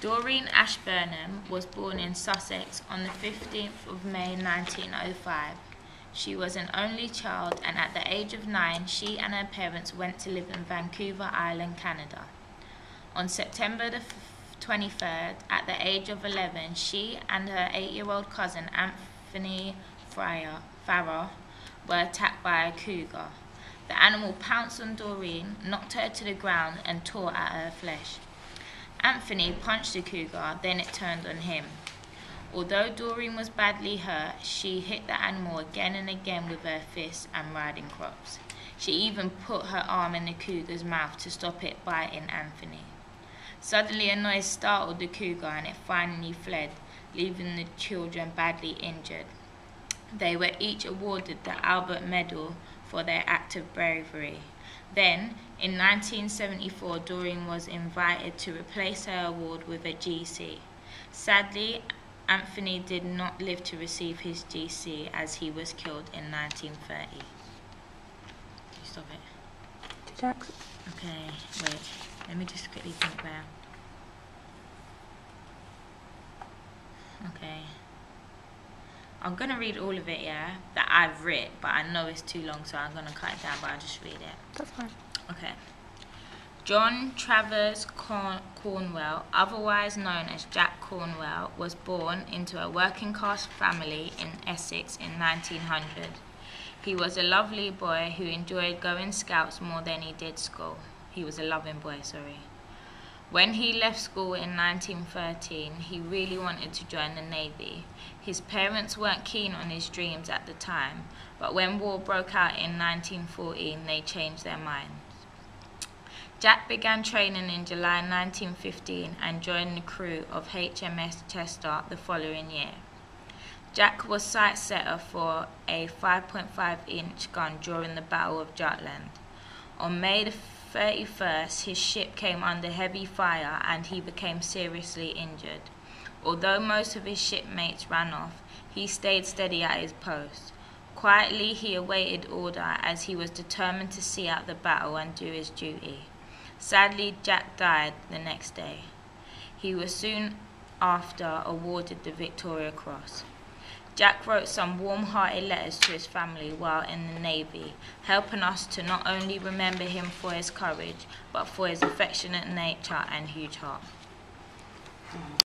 Doreen Ashburnham was born in Sussex on the 15th of May 1905. She was an only child, and at the age of 9, she and her parents went to live in Vancouver Island, Canada. On September the 23rd, at the age of 11, she and her 8-year-old cousin Anthony Farrar were attacked by a cougar. The animal pounced on Doreen, knocked her to the ground, and tore at her flesh. Anthony punched the cougar, then it turned on him. Although Doreen was badly hurt, she hit the animal again and again with her fists and riding crops. She even put her arm in the cougar's mouth to stop it biting Anthony. Suddenly a noise startled the cougar and it finally fled, leaving the children badly injured. They were each awarded the Albert Medal for their act of bravery. Then, in 1974, Doreen was invited to replace her award with a GC. Sadly, Anthony did not live to receive his GC as he was killed in 1930. Stop it. Jackson. Okay, wait. Let me just quickly think there. Okay. I'm going to read all of it, yeah, that I've read, but I know it's too long, so I'm going to cut it down, but I'll just read it. That's fine. Okay. John Travers Cornwell, otherwise known as Jack Cornwell, was born into a working-class family in Essex in 1900. He was a lovely boy who enjoyed going scouts more than he did school. He was a loving boy, sorry. When he left school in 1913, he really wanted to join the Navy. His parents weren't keen on his dreams at the time, but when war broke out in 1914, they changed their minds. Jack began training in July 1915 and joined the crew of HMS Chester the following year. Jack was sight setter for a 5.5-inch gun during the Battle of Jutland. On May the 31st, his ship came under heavy fire and he became seriously injured. Although most of his shipmates ran off, he stayed steady at his post. Quietly, he awaited order as he was determined to see out the battle and do his duty. Sadly, Jack died the next day. He was soon after awarded the Victoria Cross. Jack wrote some warm-hearted letters to his family while in the Navy, helping us to not only remember him for his courage, but for his affectionate nature and huge heart.